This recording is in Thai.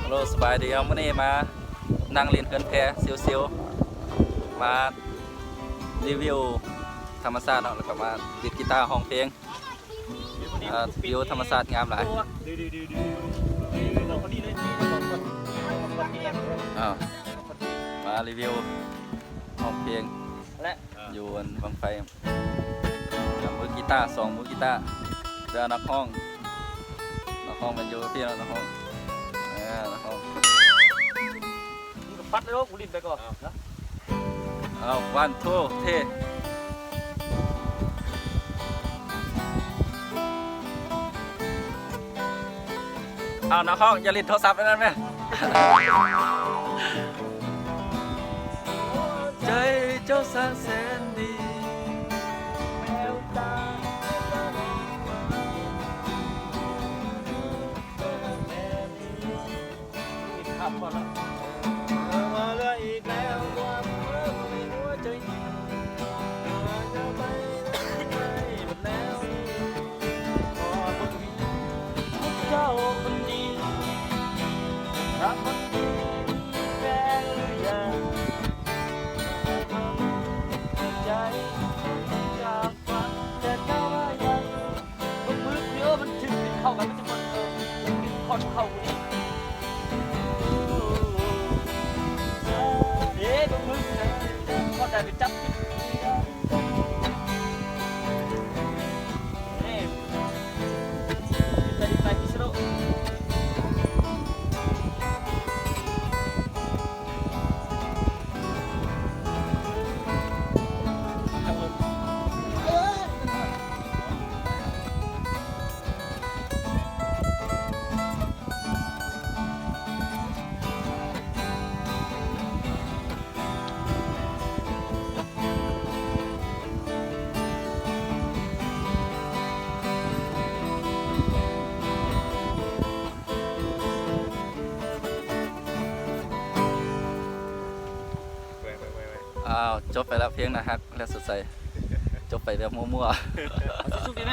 โลสบายดีเอามื่อนี้มานั่งเล่นเพื่อนแพซิวๆมารีวิวธรรมศาสตร์เนาะแล้วก็มาดีดกีตาร์ห้องเพลงวิวธรรมศาสตร์งามหลายมารีวิวห้องเพลงอยู่บนบังไฟมือกีตาร์2 มือกีตาร์เจอนักห้องมันอยู่ที่นักห้องนักห้องปัดเลยกูลิ้นไปก่อนนะวันทูเท่นักห้องอย่าลิ้นโทรศัพท์นั่นไหมใจเจ้าสร้างแสนดีแววตาขับก่อนแล้วมาเลยอีกแล้วความไม่รู้จะยิงจะไปหมดแล้วพอต้องมีเจ้าคนดีรักคนดีแฟนหรือยังใจจากฝันแต่ถ้าว่ายังต้องมือเดียวมันถึงเข้ากันมันจะมันมีคนเข้าคนนี้ก็ได้ไปจับนี่ไปพิศนุจบไปแล้วเพลงนะฮะแล้วสดใสจบไปแบบมั่วๆสุดดีไหม